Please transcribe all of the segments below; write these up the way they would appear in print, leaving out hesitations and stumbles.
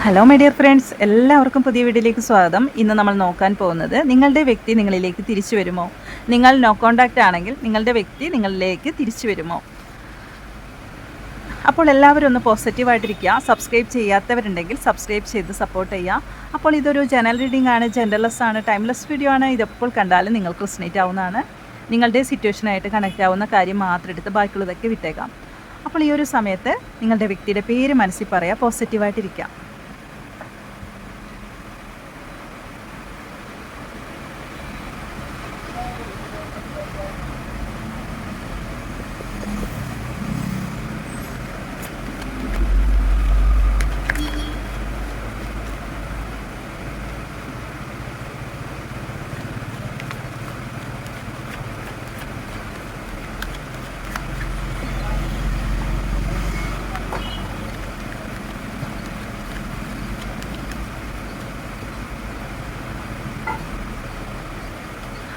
Hello my dear friends, എല്ലാവർക്കും പുതിയ വീഡിയോയിലേക്ക് സ്വാഗതം. ഇന്ന് നമ്മൾ നോക്കാൻ പോകുന്നത് നിങ്ങളുടെ വ്യക്തി നിങ്ങളിലേക്ക് തിരിച്ചു വരുമോ? നിങ്ങൾ നോ കോൺടാക്റ്റ് ആണെങ്കിൽ നിങ്ങളുടെ വ്യക്തി നിങ്ങളിലേക്ക് തിരിച്ചു വരുമോ? അപ്പോൾ എല്ലാവരും ഒന്ന് പോസിറ്റീവായിട്ടിരിക്കുക. സബ്സ്ക്രൈബ് ചെയ്യാത്തവരുണ്ടെങ്കിൽ സബ്സ്ക്രൈബ് ചെയ്ത് സപ്പോർട്ട് ചെയ്യുക. അപ്പോൾ ഇതൊരു ജനറൽ റീഡിംഗ് ആണ്, ജെൻഡർലെസ് ആണ്, ടൈംലെസ് വീഡിയോ ആണ്. ഇതെപ്പോൾ കണ്ടാലും നിങ്ങൾക്ക് റെസൊനേറ്റ് ആവുന്നതാണ്. നിങ്ങളുടെ സിറ്റുവേഷനായിട്ട് കണക്റ്റ് ആവുന്ന കാര്യം മാത്രം എടുത്ത് ബാക്കിയുള്ളതൊക്കെ വിട്ടേക്കാം. അപ്പോൾ ഈ ഒരു സമയത്ത് നിങ്ങളുടെ വ്യക്തിയുടെ പേര് മനസ്സിൽ പറയുക, പോസിറ്റീവായിട്ടിരിക്കുക.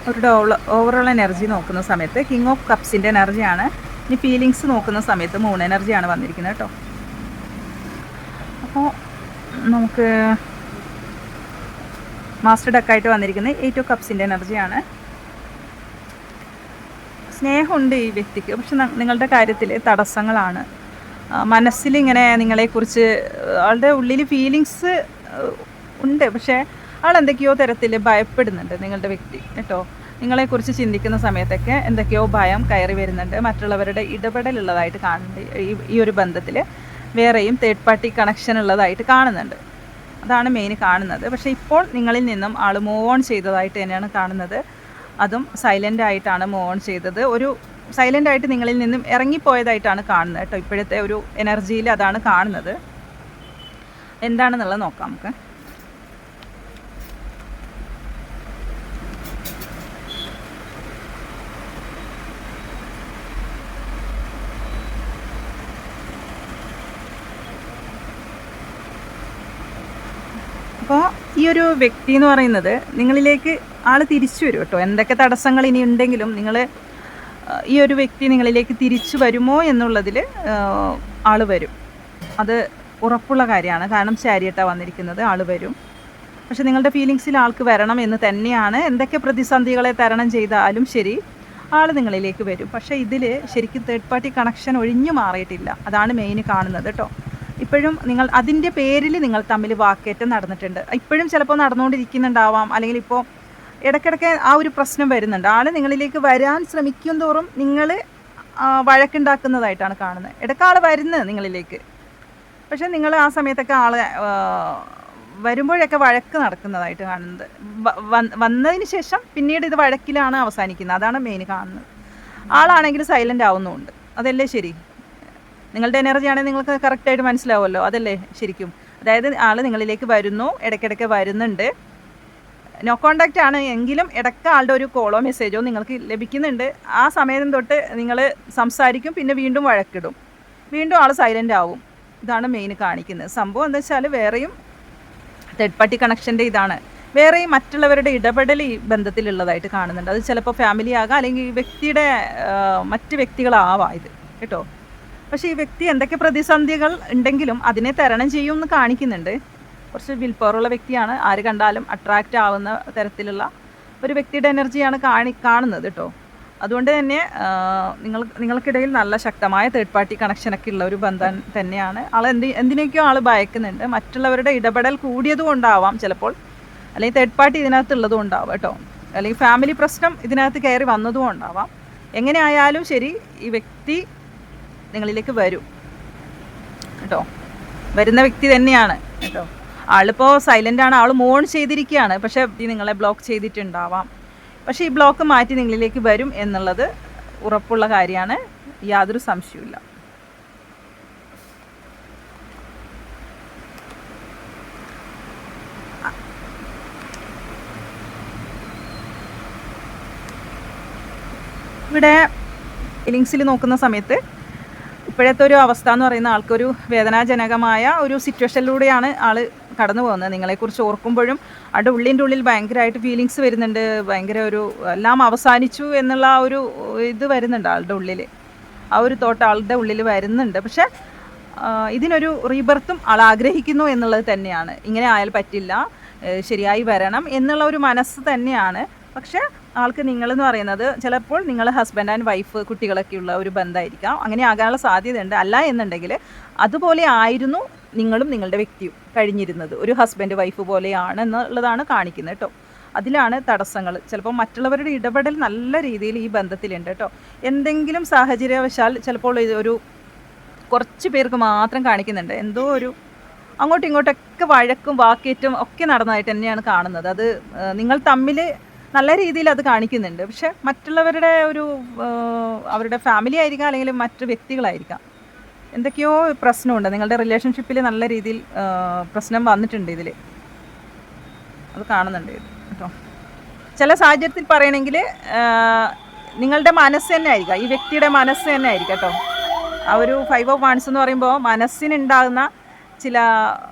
അവരുടെ ഓവറോൾ എനർജി നോക്കുന്ന സമയത്ത് കിങ് ഓഫ് കപ്സിൻ്റെ എനർജിയാണ്. ഇനി ഫീലിങ്സ് നോക്കുന്ന സമയത്ത് മൂൺ എനർജിയാണ് വന്നിരിക്കുന്നത് കേട്ടോ. അപ്പോൾ നമുക്ക് മാസ്റ്റർ ഡക്കായിട്ട് വന്നിരിക്കുന്നത് 8 ഓഫ് കപ്സിൻ്റെ എനർജിയാണ്. സ്നേഹമുണ്ട് ഈ വ്യക്തിക്ക്, പക്ഷെ നിങ്ങളുടെ കാര്യത്തിൽ തടസ്സങ്ങളാണ്. മനസ്സിലിങ്ങനെ നിങ്ങളെക്കുറിച്ച് ആളുടെ ഉള്ളിൽ ഫീലിങ്സ് ഉണ്ട്, പക്ഷേ ആൾ എന്തൊക്കെയോ തരത്തിൽ ഭയപ്പെടുന്നുണ്ട് നിങ്ങളുടെ വ്യക്തി കേട്ടോ. നിങ്ങളെക്കുറിച്ച് ചിന്തിക്കുന്ന സമയത്തൊക്കെ എന്തൊക്കെയോ ഭയം കയറി വരുന്നുണ്ട്. മറ്റുള്ളവരുടെ ഇടപെടലുള്ളതായിട്ട് കാണുന്നുണ്ട്. ഈ ഒരു ബന്ധത്തിൽ വേറെയും തേർഡ് പാർട്ടി കണക്ഷൻ ഉള്ളതായിട്ട് കാണുന്നുണ്ട്. അതാണ് മെയിൻ കാണുന്നത്. പക്ഷേ ഇപ്പോൾ നിങ്ങളിൽ നിന്നും ആൾ മൂവ് ഓൺ ചെയ്തതായിട്ട് തന്നെയാണ് കാണുന്നത്. അതും സൈലൻ്റ് ആയിട്ടാണ് മൂവ് ഓൺ ചെയ്തത്. ഒരു സൈലൻ്റ് ആയിട്ട് നിങ്ങളിൽ നിന്നും ഇറങ്ങിപ്പോയതായിട്ടാണ് കാണുന്നത് കേട്ടോ. ഇപ്പോഴത്തെ ഒരു എനർജിയിൽ അതാണ് കാണുന്നത്. എന്താണെന്നുള്ളത് നോക്കാം നമുക്ക്. അപ്പോൾ ഈ ഒരു വ്യക്തി എന്ന് പറയുന്നത് നിങ്ങളിലേക്ക് ആൾ തിരിച്ചു വരും കേട്ടോ. എന്തൊക്കെ തടസ്സങ്ങൾ ഇനി ഉണ്ടെങ്കിലും ഈ ഒരു വ്യക്തി നിങ്ങളിലേക്ക് തിരിച്ചു വരുമോ എന്നുള്ളതിൽ ആൾ വരും. അത് ഉറപ്പുള്ള കാര്യമാണ്. കാരണം ചാരിയട്ടാണ് വന്നിരിക്കുന്നത്. ആൾ വരും. പക്ഷെ നിങ്ങളുടെ ഫീലിങ്സിൽ ആൾക്ക് വരണം എന്ന് തന്നെയാണ്. എന്തൊക്കെ പ്രതിസന്ധികളെ തരണം ചെയ്താലും ശരി, ആൾ നിങ്ങളിലേക്ക് വരും. പക്ഷേ ഇതിൽ ശരിക്കും തേർഡ് പാർട്ടി കണക്ഷൻ ഒഴിഞ്ഞു മാറിയിട്ടില്ല. അതാണ് മെയിൻ കാണുന്നത് കേട്ടോ. ഇപ്പോഴും നിങ്ങൾ അതിൻ്റെ പേരിൽ നിങ്ങൾ തമ്മിൽ വാക്കേറ്റം നടന്നിട്ടുണ്ട്. ഇപ്പോഴും ചിലപ്പോൾ നടന്നുകൊണ്ടിരിക്കുന്നുണ്ടാവാം. അല്ലെങ്കിൽ ഇപ്പോൾ ഇടയ്ക്കിടയ്ക്ക് ആ ഒരു പ്രശ്നം വരുന്നുണ്ട്. ആൾ നിങ്ങളിലേക്ക് വരാൻ ശ്രമിക്കും തോറും നിങ്ങൾ വഴക്കുണ്ടാക്കുന്നതായിട്ടാണ് കാണുന്നത്. ഇടയ്ക്ക് ആൾ വരുന്നത് നിങ്ങളിലേക്ക്, പക്ഷേ നിങ്ങൾ ആ സമയത്തൊക്കെ ആൾ വരുമ്പോഴൊക്കെ വഴക്ക് നടക്കുന്നതായിട്ട് കാണുന്നത്. വന്നതിന് ശേഷം പിന്നീട് ഇത് വഴക്കിലാണ് അവസാനിക്കുന്നത്. അതാണ് മെയിൻ കാണുന്നത്. ആളാണെങ്കിൽ സൈലൻ്റ് ആവുന്നുമുണ്ട്. അതല്ലേ ശരി? നിങ്ങളുടെ എനർജി ആണെങ്കിൽ നിങ്ങൾക്ക് കറക്റ്റായിട്ട് മനസ്സിലാവുമല്ലോ. അതല്ലേ ശരിക്കും? അതായത് ആൾ നിങ്ങളിലേക്ക് വരുന്നു, ഇടയ്ക്കിടയ്ക്ക് വരുന്നുണ്ട്. നോ കോണ്ടാക്റ്റ് ആണ് എങ്കിലും ഇടയ്ക്ക് ആളുടെ ഒരു കോളോ മെസ്സേജോ നിങ്ങൾക്ക് ലഭിക്കുന്നുണ്ട്. ആ സമയം തൊട്ട് നിങ്ങൾ സംസാരിക്കും, പിന്നെ വീണ്ടും വഴക്കിടും, വീണ്ടും ആൾ സൈലൻ്റ് ആവും. ഇതാണ് മെയിൻ കാണിക്കുന്നത്. സംഭവം എന്താ വെച്ചാൽ വേറെയും തേർഡ് പാർട്ടി കണക്ഷൻ്റെ ഇതാണ്. വേറെയും മറ്റുള്ളവരുടെ ഇടപെടൽ ഈ ബന്ധത്തിലുള്ളതായിട്ട് കാണുന്നുണ്ട്. അത് ചിലപ്പോൾ ഫാമിലി ആകാം, അല്ലെങ്കിൽ ഈ വ്യക്തിയുടെ മറ്റ് വ്യക്തികളാവാം ഇത് കേട്ടോ. പക്ഷേ ഈ വ്യക്തി എന്തൊക്കെ പ്രതിസന്ധികൾ ഉണ്ടെങ്കിലും അതിനെ തരണം ചെയ്യുമെന്ന് കാണിക്കുന്നുണ്ട്. കുറച്ച് വിൽ പവറുള്ള വ്യക്തിയാണ്. ആര് കണ്ടാലും അട്രാക്റ്റ് ആവുന്ന തരത്തിലുള്ള ഒരു വ്യക്തിയുടെ എനർജിയാണ് കാണുന്നത് കേട്ടോ. അതുകൊണ്ട് തന്നെ നിങ്ങൾക്കിടയിൽ നല്ല ശക്തമായ തേർഡ് പാർട്ടി കണക്ഷനൊക്കെ ഉള്ള ഒരു ബന്ധം തന്നെയാണ്. എന്തിനൊക്കെയോ ആൾ ഭയക്കുന്നുണ്ട്. മറ്റുള്ളവരുടെ ഇടപെടൽ കൂടിയതുകൊണ്ടാവാം ചിലപ്പോൾ, അല്ലെങ്കിൽ തേർഡ് പാർട്ടി ഇതിനകത്തുള്ളതും ഉണ്ടാവാം കേട്ടോ. അല്ലെങ്കിൽ ഫാമിലി പ്രശ്നം ഇതിനകത്ത് കയറി വന്നതും ഉണ്ടാവാം. എങ്ങനെ ആയാലും ശരി, ഈ വ്യക്തി നിങ്ങളിലേക്ക് വരും കേട്ടോ. വരുന്ന വ്യക്തി തന്നെയാണ് കേട്ടോ. ആളിപ്പോൾ സൈലൻ്റാണ്, ആൾ മൂവ് ഓൺ ചെയ്തിരിക്കുകയാണ്. പക്ഷേ നിങ്ങളെ ബ്ലോക്ക് ചെയ്തിട്ടുണ്ടാവാം. പക്ഷേ ഈ ബ്ലോക്ക് മാറ്റി നിങ്ങളിലേക്ക് വരും എന്നുള്ളത് ഉറപ്പുള്ള കാര്യമാണ്. യാതൊരു സംശയവുമില്ല. ഇവിടെ ഫീലിങ്സിൽ നോക്കുന്ന സമയത്ത് ഇപ്പോഴത്തെ ഒരു അവസ്ഥ എന്ന് പറയുന്ന ആൾക്കൊരു വേദനാജനകമായ ഒരു സിറ്റുവേഷനിലൂടെയാണ് ആൾ കടന്നു പോകുന്നത്. നിങ്ങളെക്കുറിച്ച് ഓർക്കുമ്പോഴും ആളുടെ ഉള്ളിൽ ഭയങ്കരമായിട്ട് ഫീലിങ്സ് വരുന്നുണ്ട്. ഭയങ്കര ഒരു എല്ലാം അവസാനിച്ചു എന്നുള്ള ആ ഒരു ഇത് വരുന്നുണ്ട് ആളുടെ ഉള്ളിൽ. ആ ഒരു തോട്ട് ആളുടെ ഉള്ളിൽ വരുന്നുണ്ട്. പക്ഷേ ഇതിനൊരു റീബർത്തും ആൾ ആഗ്രഹിക്കുന്നു എന്നുള്ളത് തന്നെയാണ്. ഇങ്ങനെ ആയാൽ പറ്റില്ല, ശരിയായി വരണം എന്നുള്ള ഒരു മനസ്സ് തന്നെയാണ്. പക്ഷേ ആൾക്ക് നിങ്ങളെന്ന് പറയുന്നത് ചിലപ്പോൾ നിങ്ങൾ ഹസ്ബൻഡ് ആൻഡ് വൈഫ് കുട്ടികളൊക്കെയുള്ള ഒരു ബന്ധമായിരിക്കാം, അങ്ങനെ ആകാനുള്ള സാധ്യതയുണ്ട്. അല്ല എന്നുണ്ടെങ്കിൽ അതുപോലെ ആയിരുന്നു നിങ്ങളും നിങ്ങളുടെ വ്യക്തിയും കഴിഞ്ഞിരുന്നത്, ഒരു ഹസ്ബൻഡ് വൈഫ് പോലെയാണ് എന്നുള്ളതാണ് കാണിക്കുന്നത് കേട്ടോ. അതിലാണ് തടസ്സങ്ങൾ. ചിലപ്പോൾ മറ്റുള്ളവരുടെ ഇടപെടൽ നല്ല രീതിയിൽ ഈ ബന്ധത്തിലുണ്ട് കേട്ടോ. എന്തെങ്കിലും സാഹചര്യവശാൽ ചിലപ്പോൾ ഒരു കുറച്ച് പേർക്ക് മാത്രം കാണിക്കുന്നുണ്ട്, എന്തോ ഒരു അങ്ങോട്ടും ഇങ്ങോട്ടൊക്കെ വഴക്കും വാക്കേറ്റും ഒക്കെ നടന്നതായിട്ട് തന്നെയാണ് കാണുന്നത്. അത് നിങ്ങൾ തമ്മിൽ നല്ല രീതിയിൽ അത് കാണിക്കുന്നുണ്ട്. പക്ഷെ മറ്റുള്ളവരുടെ ഒരു അവരുടെ ഫാമിലി ആയിരിക്കാം, അല്ലെങ്കിൽ മറ്റു വ്യക്തികളായിരിക്കാം, എന്തൊക്കെയോ പ്രശ്നമുണ്ട് നിങ്ങളുടെ റിലേഷൻഷിപ്പിൽ. നല്ല രീതിയിൽ പ്രശ്നം വന്നിട്ടുണ്ട് ഇതിൽ, അത് കാണുന്നുണ്ട് കേട്ടോ. ചില സാഹചര്യത്തിൽ പറയണമെങ്കിൽ നിങ്ങളുടെ മനസ്സ് തന്നെ ആയിരിക്കാം, ഈ വ്യക്തിയുടെ മനസ്സ് തന്നെ ആയിരിക്കും കേട്ടോ. ആ ഒരു 5 of Wands എന്ന് പറയുമ്പോൾ മനസ്സിനുണ്ടാകുന്ന ചില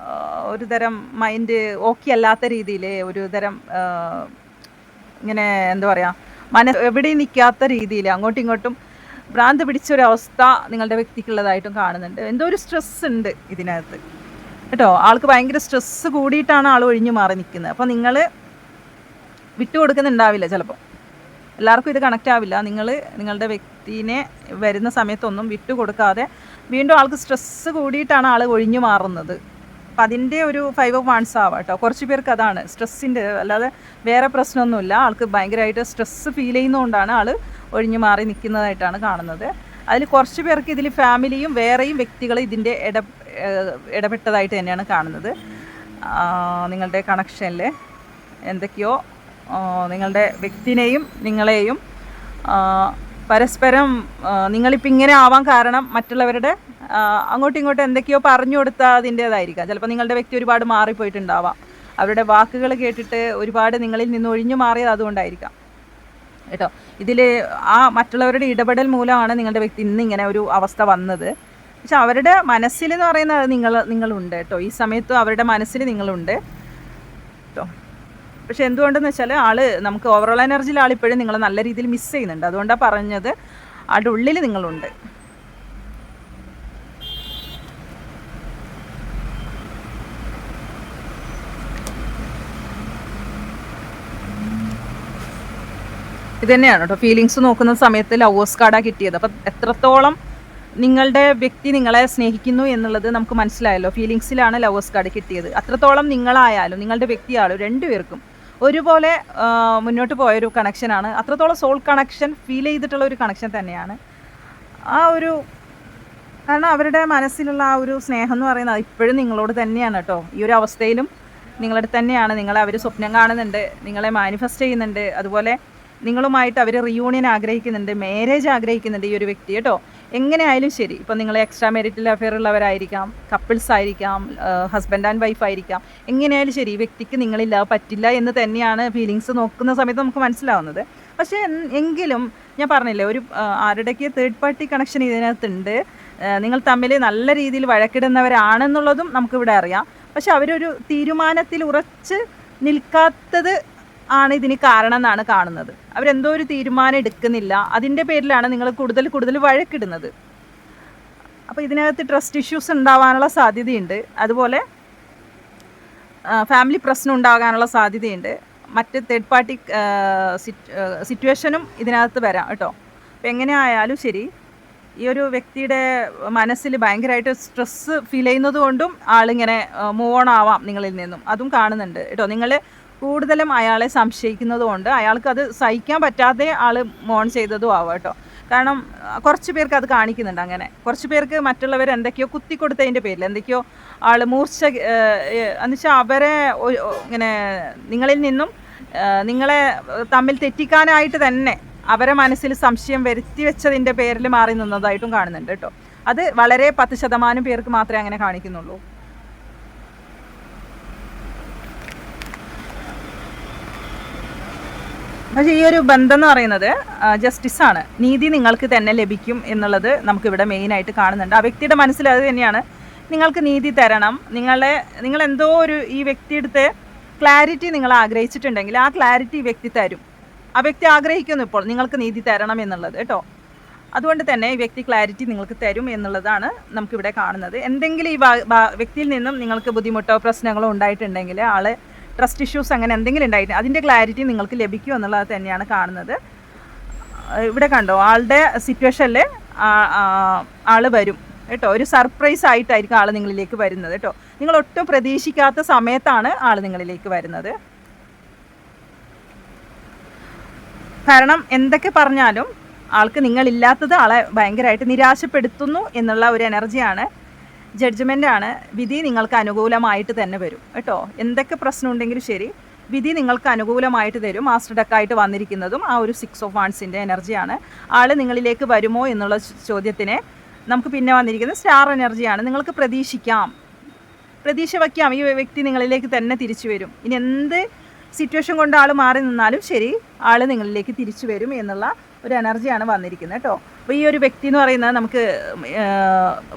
ഒരു തരം മൈൻഡ് ഓക്കെ അല്ലാത്ത രീതിയിൽ, ഒരു തരം ഇങ്ങനെ എന്താ പറയുക, എവിടെയും നിൽക്കാത്ത രീതിയിൽ അങ്ങോട്ടും ഇങ്ങോട്ടും ഭ്രാന്ത് പിടിച്ചൊരവസ്ഥ നിങ്ങളുടെ വ്യക്തിക്കുള്ളതായിട്ടും കാണുന്നുണ്ട്. എന്തോ ഒരു സ്ട്രെസ് ഉണ്ട് ഇതിനകത്ത് കേട്ടോ. ആൾക്ക് ഭയങ്കര സ്ട്രെസ്സ് കൂടിയിട്ടാണ് ആൾ ഒഴിഞ്ഞു മാറി നിൽക്കുന്നത്. അപ്പോൾ നിങ്ങൾ വിട്ടുകൊടുക്കുന്നുണ്ടാവില്ല, ചിലപ്പോൾ എല്ലാവർക്കും ഇത് കണക്റ്റ് ആവില്ല. നിങ്ങൾ നിങ്ങളുടെ വ്യക്തിനെ വരുന്ന സമയത്തൊന്നും വിട്ടുകൊടുക്കാതെ വീണ്ടും ആൾക്ക് സ്ട്രെസ്സ് കൂടിയിട്ടാണ് ആൾ ഒഴിഞ്ഞു മാറുന്നത്. അപ്പം അതിൻ്റെ ഒരു 5 of Wands ആവാം കേട്ടോ. കുറച്ച് പേർക്ക് അതാണ് സ്ട്രെസ്സിൻ്റെ, അല്ലാതെ വേറെ പ്രശ്നമൊന്നുമില്ല. ആൾക്ക് ഭയങ്കരമായിട്ട് സ്ട്രെസ്സ് ഫീൽ ചെയ്യുന്നതുകൊണ്ടാണ് ആൾ ഒഴിഞ്ഞു മാറി നിൽക്കുന്നതായിട്ടാണ് കാണുന്നത്. അതിൽ കുറച്ച് പേർക്ക് ഇതിൽ ഫാമിലിയും വേറെയും വ്യക്തികൾ ഇതിൻ്റെ ഇടപെട്ടതായിട്ട് തന്നെയാണ് കാണുന്നത്. നിങ്ങളുടെ കണക്ഷനിൽ എന്തൊക്കെയോ നിങ്ങളുടെ വ്യക്തിനെയും നിങ്ങളെയും പരസ്പരം നിങ്ങളിപ്പോൾ ഇങ്ങനെ ആവാൻ കാരണം മറ്റുള്ളവരുടെ അങ്ങോട്ടും ഇങ്ങോട്ടും എന്തൊക്കെയോ പറഞ്ഞു കൊടുത്താൽ അതിൻ്റേതായിരിക്കാം. ചിലപ്പോൾ നിങ്ങളുടെ വ്യക്തി ഒരുപാട് മാറിപ്പോയിട്ടുണ്ടാവാം, അവരുടെ വാക്കുകൾ കേട്ടിട്ട് ഒരുപാട് നിങ്ങളിൽ നിന്ന് ഒഴിഞ്ഞു മാറിയത് അതുകൊണ്ടായിരിക്കാം കേട്ടോ. ഇതിൽ ആ മറ്റുള്ളവരുടെ ഇടപെടൽ മൂലമാണ് നിങ്ങളുടെ വ്യക്തി ഇന്ന് ഇങ്ങനെ ഒരു അവസ്ഥ വന്നത്. പക്ഷെ അവരുടെ മനസ്സിലെന്ന് പറയുന്നത് നിങ്ങളുണ്ട് കേട്ടോ. ഈ സമയത്ത് അവരുടെ മനസ്സിൽ നിങ്ങളുണ്ട് കേട്ടോ. പക്ഷെ എന്തുകൊണ്ടെന്ന് വെച്ചാൽ നമുക്ക് ഓവറോൾ എനർജിയിൽ ആളിപ്പോഴും നിങ്ങൾ നല്ല രീതിയിൽ മിസ് ചെയ്യുന്നുണ്ട്. അതുകൊണ്ടാണ് പറഞ്ഞത്, ആളുടെ ഉള്ളിൽ നിങ്ങളുണ്ട്. ഇത് തന്നെയാണ് കേട്ടോ ഫീലിങ്സ് നോക്കുന്ന സമയത്ത് ലവേഴ്സ് കാർഡാണ് കിട്ടിയത്. അപ്പം എത്രത്തോളം നിങ്ങളുടെ വ്യക്തി നിങ്ങളെ സ്നേഹിക്കുന്നു എന്നുള്ളത് നമുക്ക് മനസ്സിലായല്ലോ. ഫീലിങ്സിലാണ് ലവേഴ്സ് കാർഡ് കിട്ടിയത്. അത്രത്തോളം നിങ്ങളായാലും നിങ്ങളുടെ വ്യക്തിയായാലും രണ്ടുപേർക്കും ഒരുപോലെ മുന്നോട്ട് പോയൊരു കണക്ഷനാണ്. അത്രത്തോളം സോൾ കണക്ഷൻ ഫീൽ ചെയ്തിട്ടുള്ള ഒരു കണക്ഷൻ തന്നെയാണ്. ആ ഒരു കാരണം അവരുടെ മനസ്സിലുള്ള ആ ഒരു സ്നേഹം എന്ന് പറയുന്നത് ഇപ്പോഴും നിങ്ങളോട് തന്നെയാണ് കേട്ടോ. ഈ ഒരു അവസ്ഥയിലും നിങ്ങളുടെ തന്നെയാണ്. നിങ്ങളെ അവർ സ്വപ്നം കാണുന്നുണ്ട്, നിങ്ങളെ മാനിഫെസ്റ്റ് ചെയ്യുന്നുണ്ട്. അതുപോലെ നിങ്ങളുമായിട്ട് അവർ റിയൂണിയൻ ആഗ്രഹിക്കുന്നുണ്ട്, മാരേജ് ആഗ്രഹിക്കുന്നുണ്ട് ഈ ഒരു വ്യക്തി കേട്ടോ. എങ്ങനെയായാലും ശരി, ഇപ്പം നിങ്ങൾ എക്സ്ട്രാ മാരിറ്റൽ അഫെയർ ഉള്ളവരായിരിക്കാം, കപ്പിൾസ് ആയിരിക്കാം, ഹസ്ബൻഡ് ആൻഡ് വൈഫ് ആയിരിക്കാം, എങ്ങനെയായാലും ശരി ഈ വ്യക്തിക്ക് നിങ്ങളില്ല പറ്റില്ല എന്ന് തന്നെയാണ് ഫീലിങ്സ് നോക്കുന്ന സമയത്ത് നമുക്ക് മനസ്സിലാവുന്നത്. പക്ഷേ എങ്കിലും ഞാൻ പറഞ്ഞില്ലേ, ഒരു ആരുടെയൊക്കെ തേർഡ് പാർട്ടി കണക്ഷൻ ഇതിനകത്തുണ്ട്. നിങ്ങൾ തമ്മിൽ നല്ല രീതിയിൽ വഴക്കിടുന്നവരാണെന്നുള്ളതും നമുക്കിവിടെ അറിയാം. പക്ഷെ അവരൊരു തീരുമാനത്തിൽ ഉറച്ച് നിൽക്കാത്തത് ആണ് ഇതിന് കാരണം എന്നാണ് കാണുന്നത്. അവരെന്തോ ഒരു തീരുമാനം എടുക്കുന്നില്ല, അതിൻ്റെ പേരിലാണ് നിങ്ങൾ കൂടുതൽ വഴക്കിടുന്നത്. അപ്പോൾ ഇതിനകത്ത് ട്രസ്റ്റ് ഇഷ്യൂസ് ഉണ്ടാവാനുള്ള സാധ്യതയുണ്ട്. അതുപോലെ ഫാമിലി പ്രശ്നം ഉണ്ടാകാനുള്ള സാധ്യതയുണ്ട്. മറ്റ് തേർഡ് പാർട്ടി സിറ്റുവേഷനും ഇതിനകത്ത് വരാം കേട്ടോ. അപ്പോൾ എങ്ങനെ ആയാലും ശരി, ഈ ഒരു വ്യക്തിയുടെ മനസ്സിൽ ഭയങ്കരമായിട്ട് സ്ട്രെസ്സ് ഫീൽ ചെയ്യുന്നത് കൊണ്ടും ആളിങ്ങനെ മൂവ് ഓൺ ആവാം നിങ്ങളിൽ നിന്നും, അതും കാണുന്നുണ്ട് കേട്ടോ. നിങ്ങൾ കൂടുതലും അയാളെ സംശയിക്കുന്നത് കൊണ്ട് അയാൾക്ക് അത് സഹിക്കാൻ പറ്റാതെ ആൾ മോൺ ചെയ്തതും ആവാം കേട്ടോ. കാരണം കുറച്ച് പേർക്ക് അത് കാണിക്കുന്നുണ്ട്. അങ്ങനെ കുറച്ച് പേർക്ക് മറ്റുള്ളവർ എന്തൊക്കെയോ കുത്തിക്കൊടുത്തതിൻ്റെ പേരിൽ എന്തൊക്കെയോ ആൾ മൂർച്ച എന്നുവെച്ചാൽ അവരെ ഇങ്ങനെ നിങ്ങളിൽ നിന്നും നിങ്ങളെ തമ്മിൽ തെറ്റിക്കാനായിട്ട് തന്നെ അവരെ മനസ്സിൽ സംശയം വരുത്തി വെച്ചതിൻ്റെ പേരിൽ മാറി നിന്നതായിട്ടും കാണുന്നുണ്ട് കേട്ടോ. അത് വളരെ 10% പേർക്ക് മാത്രമേ അങ്ങനെ കാണിക്കുന്നുള്ളൂ. പക്ഷേ ഈ ഒരു ബന്ധം എന്ന് പറയുന്നത് ജസ്റ്റിസാണ്, നീതി നിങ്ങൾക്ക് തന്നെ ലഭിക്കും എന്നുള്ളത് നമുക്കിവിടെ മെയിനായിട്ട് കാണുന്നുണ്ട്. ആ വ്യക്തിയുടെ മനസ്സിൽ അത് തന്നെയാണ്, നിങ്ങൾക്ക് നീതി തരണം. നിങ്ങളെന്തോ ഒരു ഈ വ്യക്തിയെടുത്ത് ക്ലാരിറ്റി നിങ്ങൾ ആഗ്രഹിച്ചിട്ടുണ്ടെങ്കിൽ ആ ക്ലാരിറ്റി ഈ വ്യക്തി തരും. ആ വ്യക്തി ആഗ്രഹിക്കുന്നു ഇപ്പോൾ നിങ്ങൾക്ക് നീതി തരണം എന്നുള്ളത് കേട്ടോ. അതുകൊണ്ട് തന്നെ ഈ വ്യക്തി ക്ലാരിറ്റി നിങ്ങൾക്ക് തരും എന്നുള്ളതാണ് നമുക്കിവിടെ കാണുന്നത്. എന്തെങ്കിലും ഈ വ്യക്തിയിൽ നിന്നും നിങ്ങൾക്ക് ബുദ്ധിമുട്ടോ പ്രശ്നങ്ങളോ ഉണ്ടായിട്ടുണ്ടെങ്കിൽ, ആൾ ട്രസ്റ്റ് ഇഷ്യൂസ് അങ്ങനെ എന്തെങ്കിലും ഉണ്ടായിട്ട് അതിൻ്റെ ക്ലാരിറ്റി നിങ്ങൾക്ക് ലഭിക്കും എന്നുള്ളത് തന്നെയാണ് കാണുന്നത്. ഇവിടെ കണ്ടോ, ആളുടെ സിറ്റുവേഷനിൽ ആൾ വരും കേട്ടോ. ഒരു സർപ്രൈസ് ആയിട്ടായിരിക്കും ആൾ നിങ്ങളിലേക്ക് വരുന്നത് കേട്ടോ. നിങ്ങൾ ഒട്ടും പ്രതീക്ഷിക്കാത്ത സമയത്താണ് ആൾ നിങ്ങളിലേക്ക് വരുന്നത്. കാരണം എന്തൊക്കെ പറഞ്ഞാലും ആൾക്ക് നിങ്ങളില്ലാത്തത് ആളെ ഭയങ്കരമായിട്ട് നിരാശപ്പെടുത്തുന്നു എന്നുള്ള ഒരു എനർജിയാണ്. ജഡ്ജ്മെൻ്റാണ്. വിധി നിങ്ങൾക്ക് അനുകൂലമായിട്ട് തന്നെ വരും കേട്ടോ. എന്തൊക്കെ പ്രശ്നം ഉണ്ടെങ്കിലും ശരി, വിധി നിങ്ങൾക്ക് അനുകൂലമായിട്ട് തരും. മാസ്റ്റർ ഡെക്കായിട്ട് വന്നിരിക്കുന്നതും ആ ഒരു 6 ഓഫ് വാണ്ട്സിൻ്റെ എനർജിയാണ്. ആൾ നിങ്ങളിലേക്ക് വരുമോ എന്നുള്ള ചോദ്യത്തിന് നമുക്ക് പിന്നെ വന്നിരിക്കുന്നത് സ്റ്റാർ എനർജിയാണ്. നിങ്ങൾക്ക് പ്രതീക്ഷ വയ്ക്കാം, ഈ വ്യക്തി നിങ്ങളിലേക്ക് തന്നെ തിരിച്ചു വരും. ഇനി എന്ത് സിറ്റുവേഷൻ കൊണ്ട് ആൾ മാറി നിന്നാലും ശരി, ആൾ നിങ്ങളിലേക്ക് തിരിച്ചു വരും എന്നുള്ള ഒരു എനർജിയാണ് വന്നിരിക്കുന്നത് കേട്ടോ. അപ്പോൾ ഈ ഒരു വ്യക്തി എന്ന് പറയുന്നത് നമുക്ക്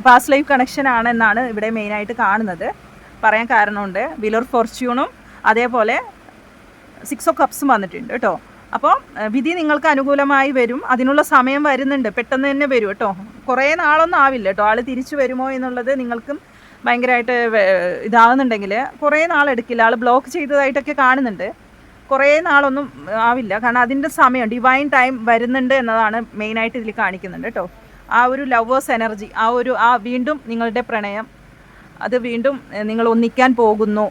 പാസ്റ്റ് ലൈഫ് കണക്ഷൻ ആണ് എന്നാണ് ഇവിടെ മെയിനായിട്ട് കാണുന്നത്. പറയാൻ കാരണമുണ്ട്. വീൽ ഓഫ് ഫോർച്യൂണും അതേപോലെ 6 ഓഫ് കപ്സും വന്നിട്ടുണ്ട് കേട്ടോ. അപ്പോൾ വിധി നിങ്ങൾക്ക് അനുകൂലമായി വരും. അതിനുള്ള സമയം വരുന്നുണ്ട്, പെട്ടെന്ന് തന്നെ വരും കേട്ടോ. കുറേ നാളൊന്നും ആവില്ല കേട്ടോ. ആൾ തിരിച്ചു വരുമോ എന്നുള്ളത് നിങ്ങൾക്കും ഭയങ്കരമായിട്ട് ഇതാകുന്നുണ്ടെങ്കിൽ കുറേ നാളെടുക്കില്ല. ആൾ ബ്ലോക്ക് ചെയ്തതായിട്ടൊക്കെ കാണുന്നുണ്ട്. കുറേ നാളൊന്നും ആവില്ല. കാരണം അതിൻ്റെ സമയം ഡിവൈൻ ടൈം വരുന്നുണ്ട് എന്നതാണ് മെയിനായിട്ട് ഇതിൽ കാണിക്കുന്നുണ്ട് കേട്ടോ. ആ ഒരു ലവേഴ്സ് എനർജി, ആ വീണ്ടും നിങ്ങളുടെ പ്രണയം അത് വീണ്ടും നിങ്ങൾ ഒന്നിക്കാൻ പോകുന്നു.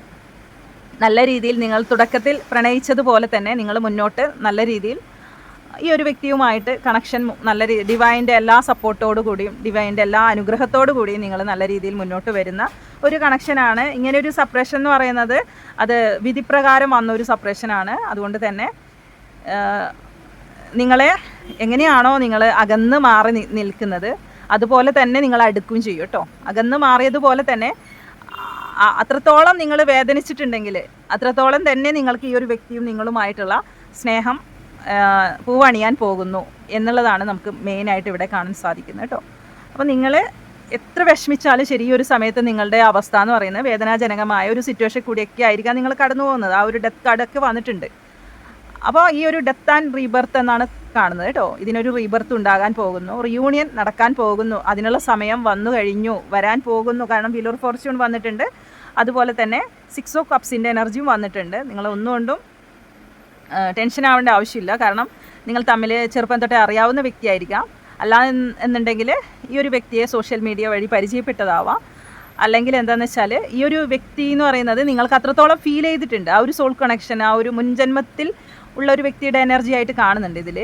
നല്ല രീതിയിൽ നിങ്ങൾ തുടക്കത്തിൽ പ്രണയിച്ചതുപോലെ തന്നെ നിങ്ങൾ മുന്നോട്ട് നല്ല രീതിയിൽ ഈ ഒരു വ്യക്തിയുമായിട്ട് കണക്ഷൻ നല്ല ഡിവൈൻ്റെ എല്ലാ സപ്പോർട്ടോടു കൂടിയും ഡിവൈൻ്റെ എല്ലാ അനുഗ്രഹത്തോടു കൂടിയും നിങ്ങൾ നല്ല രീതിയിൽ മുന്നോട്ട് വരുന്ന ഒരു കണക്ഷനാണ്. ഇങ്ങനെ ഒരു സെപ്പറേഷൻ എന്ന് പറയുന്നത് അത് വിധിപ്രകാരം വന്നൊരു സെപ്പറേഷനാണ്. അതുകൊണ്ട് തന്നെ നിങ്ങളെ എങ്ങനെയാണോ നിങ്ങൾ അകന്ന് മാറി നിൽക്കുന്നത് അതുപോലെ തന്നെ നിങ്ങൾ അടുക്കുകയും ചെയ്യും കേട്ടോ. അകന്ന് മാറിയതുപോലെ തന്നെ അത്രത്തോളം നിങ്ങൾ വേദനിച്ചിട്ടുണ്ടെങ്കിൽ അത്രത്തോളം തന്നെ നിങ്ങൾക്ക് ഈ ഒരു വ്യക്തിയും നിങ്ങളുമായിട്ടുള്ള സ്നേഹം പൂവണിയാൻ പോകുന്നു എന്നുള്ളതാണ് നമുക്ക് മെയിനായിട്ട് ഇവിടെ കാണാൻ സാധിക്കുന്നത് കേട്ടോ. അപ്പോൾ നിങ്ങൾ എത്ര വിഷമിച്ചാലും ശരി, ഈ ഒരു സമയത്ത് നിങ്ങളുടെ അവസ്ഥ എന്ന് പറയുന്നത് വേദനാജനകമായ ഒരു സിറ്റുവേഷൻ കൂടിയൊക്കെ ആയിരിക്കാം നിങ്ങൾ കടന്നു പോകുന്നത്. ആ ഒരു ഡെത്ത് കാർഡൊക്കെ വന്നിട്ടുണ്ട്. അപ്പോൾ ഈ ഒരു ഡെത്ത് ആൻഡ് റീബർത്ത് എന്നാണ് കാണുന്നത് കേട്ടോ. ഇതിനൊരു റീബർത്ത് ഉണ്ടാകാൻ പോകുന്നു, റിയൂണിയൻ നടക്കാൻ പോകുന്നു, അതിനുള്ള സമയം വന്നു കഴിഞ്ഞു, വരാൻ പോകുന്നു. കാരണം വീൽ ഓഫ് ഫോർച്യൂൺ വന്നിട്ടുണ്ട്, അതുപോലെ തന്നെ 6 ഓഫ് കപ്സിൻ്റെ എനർജിയും വന്നിട്ടുണ്ട്. നിങ്ങൾ ഒന്നുകൊണ്ടും ടെൻഷൻ ആവേണ്ട ആവശ്യമില്ല. കാരണം നിങ്ങൾ തമ്മിൽ ചെറുപ്പം തൊട്ടേ അറിയാവുന്ന വ്യക്തിയായിരിക്കാം. അല്ല എന്നുണ്ടെങ്കിൽ ഈ ഒരു വ്യക്തിയെ സോഷ്യൽ മീഡിയ വഴി പരിചയപ്പെട്ടതാവാം. അല്ലെങ്കിൽ എന്താണെന്ന് വെച്ചാൽ ഈ ഒരു വ്യക്തി എന്ന് പറയുന്നത് നിങ്ങൾക്ക് അത്രത്തോളം ഫീൽ ചെയ്തിട്ടുണ്ട്. ആ ഒരു സോൾ കണക്ഷൻ, ആ ഒരു മുൻജന്മത്തിൽ ഉള്ള ഒരു വ്യക്തിയുടെ എനർജി ആയിട്ട് കാണുന്നുണ്ട് ഇതിൽ.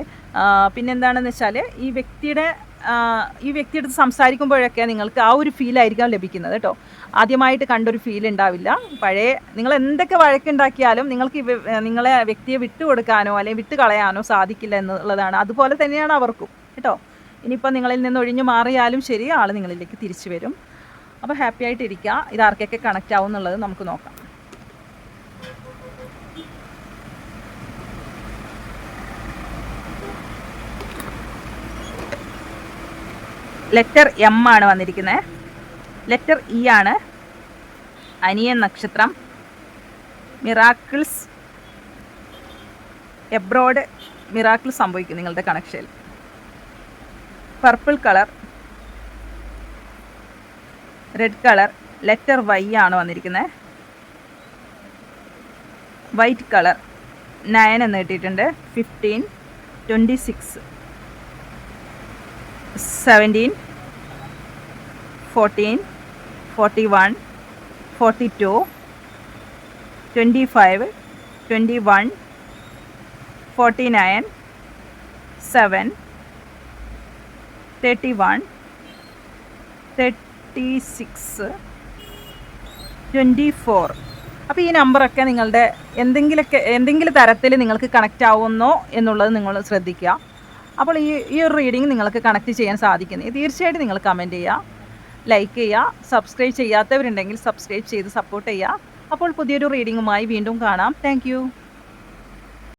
പിന്നെന്താണെന്ന് വെച്ചാൽ ഈ വ്യക്തിയുടെ സംസാരിക്കുമ്പോഴൊക്കെ നിങ്ങൾക്ക് ആ ഒരു ഫീലായിരിക്കാം ലഭിക്കുന്നത് കേട്ടോ. ആദ്യമായിട്ട് കണ്ടൊരു ഫീൽ ഉണ്ടാവില്ല. നിങ്ങൾ എന്തൊക്കെ വഴക്കുണ്ടാക്കിയാലും നിങ്ങൾക്ക് നിങ്ങളെ വ്യക്തിയെ വിട്ടുകൊടുക്കാനോ അല്ലെങ്കിൽ വിട്ട് കളയാനോ സാധിക്കില്ല എന്നുള്ളതാണ്. അതുപോലെ തന്നെയാണ് അവർക്കും കേട്ടോ. ഇനിയിപ്പോൾ നിങ്ങളിൽ നിന്ന് ഒഴിഞ്ഞു മാറിയാലും ശരി, ആൾ നിങ്ങളിലേക്ക് തിരിച്ചു വരും. അപ്പോൾ ഹാപ്പി ആയിട്ടിരിക്കുക. ഇത് ആർക്കൊക്കെ കണക്റ്റ് ആവും എന്നുള്ളത് നമുക്ക് നോക്കാം. ലെറ്റർ എം ആണ് വന്നിരിക്കുന്നത്. ലെറ്റർ ഇ ആണ്. അനിയൻ നക്ഷത്രം. മിറാക്കിൾസ് എബ്രോഡ് മിറാക്കിൾ സംഭവിക്കും നിങ്ങളുടെ കണക്ഷനിൽ. Purple colour, red colour. Letter Y ആണ് വന്നിരിക്കുന്നത്. വൈറ്റ് കളർ 9 എന്ന് കിട്ടിയിട്ടുണ്ട്. 15, 26, 17, 14, 41, 42, 25, 21, 49, 7, 31, 36, 24. അപ്പോൾ ഈ നമ്പറൊക്കെ നിങ്ങളുടെ എന്തെങ്കിലും തരത്തിൽ നിങ്ങൾക്ക് കണക്റ്റ് ആവുന്നോ എന്നുള്ളത് നിങ്ങൾ ശ്രദ്ധിക്കുക. അപ്പോൾ ഈ ഒരു റീഡിങ് നിങ്ങൾക്ക് കണക്റ്റ് ചെയ്യാൻ സാധിക്കുന്നത് തീർച്ചയായിട്ടും നിങ്ങൾ കമൻറ്റ് ചെയ്യുക, ലൈക്ക് ചെയ്യുക. സബ്സ്ക്രൈബ് ചെയ്യാത്തവരുണ്ടെങ്കിൽ സബ്സ്ക്രൈബ് ചെയ്ത് സപ്പോർട്ട് ചെയ്യുക. അപ്പോൾ പുതിയൊരു റീഡിങ്ങുമായി വീണ്ടും കാണാം. താങ്ക്